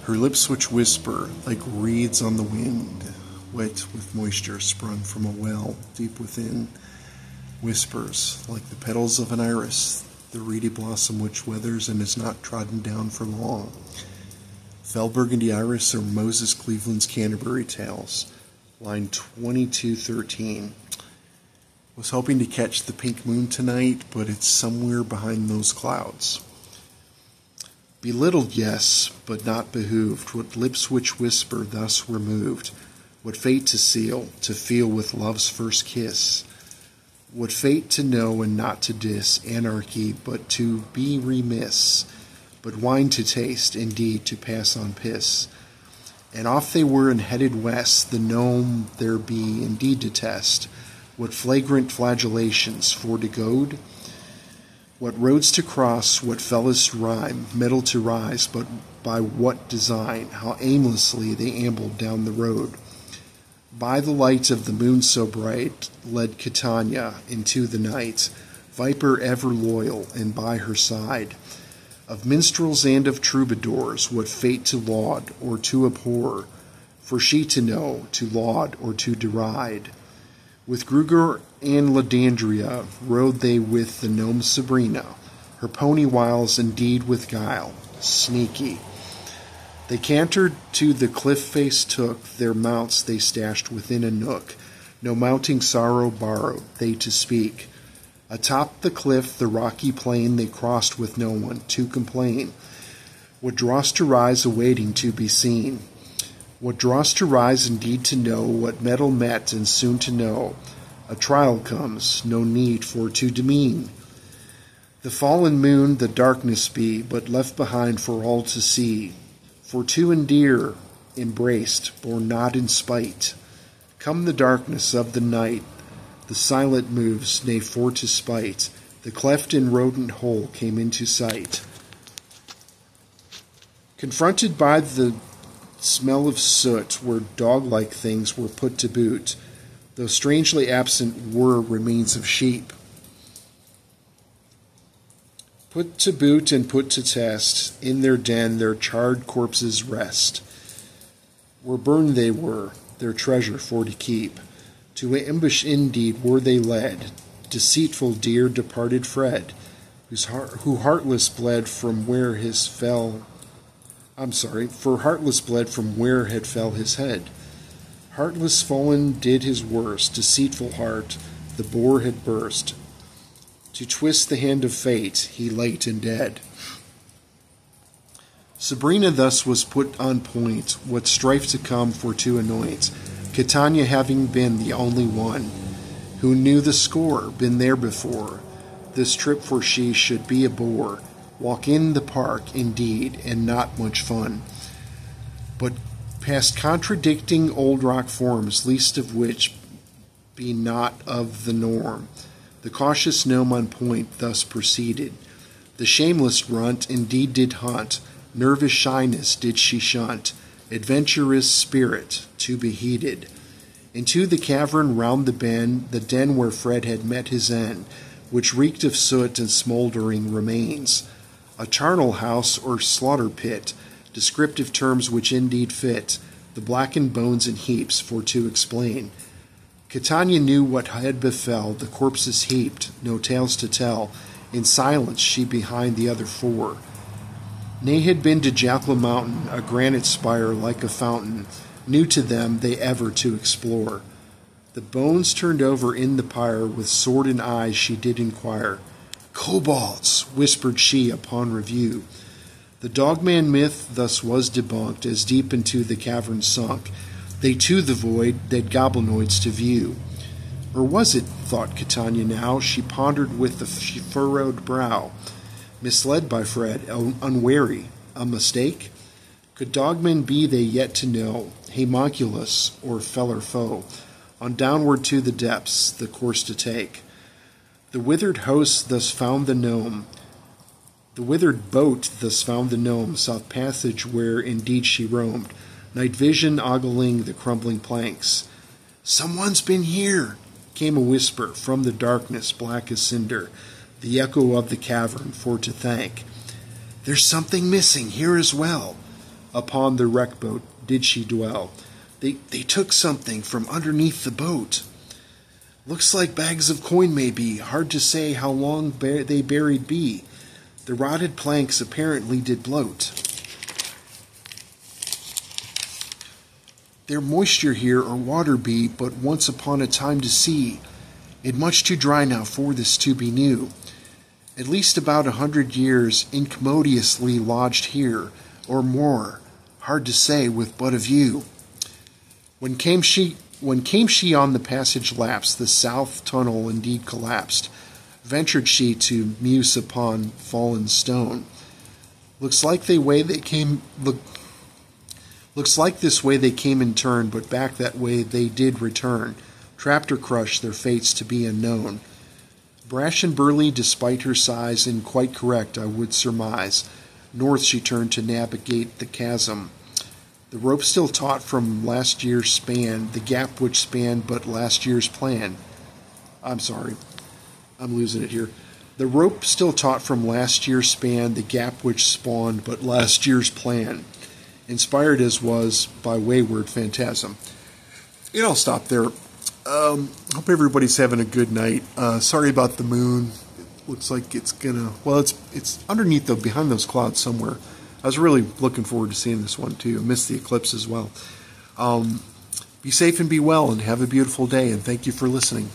Her lips which whisper like reeds on the wind, wet with moisture sprung from a well deep within, whispers like the petals of an iris, the reedy blossom which withers and is not trodden down for long. Fell burgundy iris or Moses Cleveland's Canterbury Tales, line 2213. Was hoping to catch the pink moon tonight, but it's somewhere behind those clouds. Belittled, yes, but not behooved. What lips which whisper thus were moved. What fate to seal, to feel with love's first kiss. What fate to know and not to diss. Anarchy, but to be remiss. But wine to taste, indeed to pass on piss. And off they were and headed west, the gnome there be indeed to test. What flagrant flagellations for to goad? What roads to cross, what fellas rhyme, mettle to rise, but by what design, how aimlessly they ambled down the road. By the light of the moon so bright, led Catania into the night, viper ever loyal, and by her side. Of minstrels and of troubadours, what fate to laud or to abhor, for she to know, to laud or to deride. With Gruger and Ladandria rode they with the gnome Sabrina, her pony wiles indeed with guile, sneaky. They cantered to the cliff face took, their mounts they stashed within a nook, no mounting sorrow borrowed they to speak. Atop the cliff the rocky plain they crossed with no one to complain. What dross to rise awaiting to be seen. What dross to rise indeed to know, what mettle met and soon to know. A trial comes, no need for to demean. The fallen moon the darkness be, but left behind for all to see. For to endear, embraced, born not in spite. Come the darkness of the night, the silent moves, nay for to spite. The cleft and rodent hole came into sight. Confronted by the smell of soot, where dog-like things were put to boot, though strangely absent were remains of sheep. Put to boot and put to test, in their den their charred corpses rest. Where burned they were, their treasure for to keep. To ambush indeed were they led, deceitful dear departed Fred, who heartless bled from where his fell. For heartless bled from where had fell his head. Heartless fallen did his worst, deceitful heart, the boar had burst. To twist the hand of fate, he late and dead. Sabrina thus was put on point, what strife to come for to anoint, Catania having been the only one, who knew the score, been there before. This trip for she should be a bore, walk in the park, indeed, and not much fun. But past contradicting old rock forms, least of which be not of the norm, the cautious gnome on point thus proceeded. The shameless runt indeed did hunt, nervous shyness did she shunt, adventurous spirit to be heeded. Into the cavern round the bend, the den where Fred had met his end, which reeked of soot and smouldering remains. A charnel house or slaughter pit, descriptive terms which indeed fit, the blackened bones in heaps for to explain. Catania knew what had befell, the corpses heaped, no tales to tell, in silence she behind the other four. Nay had been to Jackal Mountain, a granite spire like a fountain, new to them they ever to explore. The bones turned over in the pyre, with sword and eyes she did inquire. Kobolds, whispered she upon review. The dogman myth thus was debunked, as deep into the cavern sunk, they to the void that goblinoids to view. Or was it, thought Catania now, she pondered with a furrowed brow, misled by Fred, unwary, a mistake? Could dogmen be they yet to know, homunculus or feller foe, on downward to the depths the course to take? The withered host thus found the gnome, the withered boat thus found the gnome, south passage where indeed she roamed, night vision ogling the crumbling planks. Someone's been here, came a whisper from the darkness black as cinder, the echo of the cavern for to thank. There's something missing here as well. upon the wreck boat did she dwell. They took something from underneath the boat. Looks like bags of coin maybe, hard to say how long they buried be. The rotted planks apparently did bloat. There moisture here or water be, but once upon a time to see. It much too dry now for this to be new. At least about 100 years incommodiously lodged here, or more, hard to say with but a view. When came she on the passage lapse, the south tunnel indeed collapsed. Ventured she to muse upon fallen stone. Looks like this way they came in turn, but back that way they did return, trapped or crushed, their fates to be unknown. Brash and burly despite her size, and quite correct, I would surmise. North she turned to navigate the chasm. The rope still taut from last year's span, the gap which spanned but last year's plan. I'm sorry, I'm losing it here. The rope still taut from last year's span, the gap which spawned but last year's plan. Inspired as was by wayward phantasm. I'll stop there. Hope everybody's having a good night. Sorry about the moon. It looks like it's gonna... Well, it's underneath, though, behind those clouds somewhere. I was really looking forward to seeing this one, too. I missed the eclipse as well. Be safe and be well, and have a beautiful day, and thank you for listening.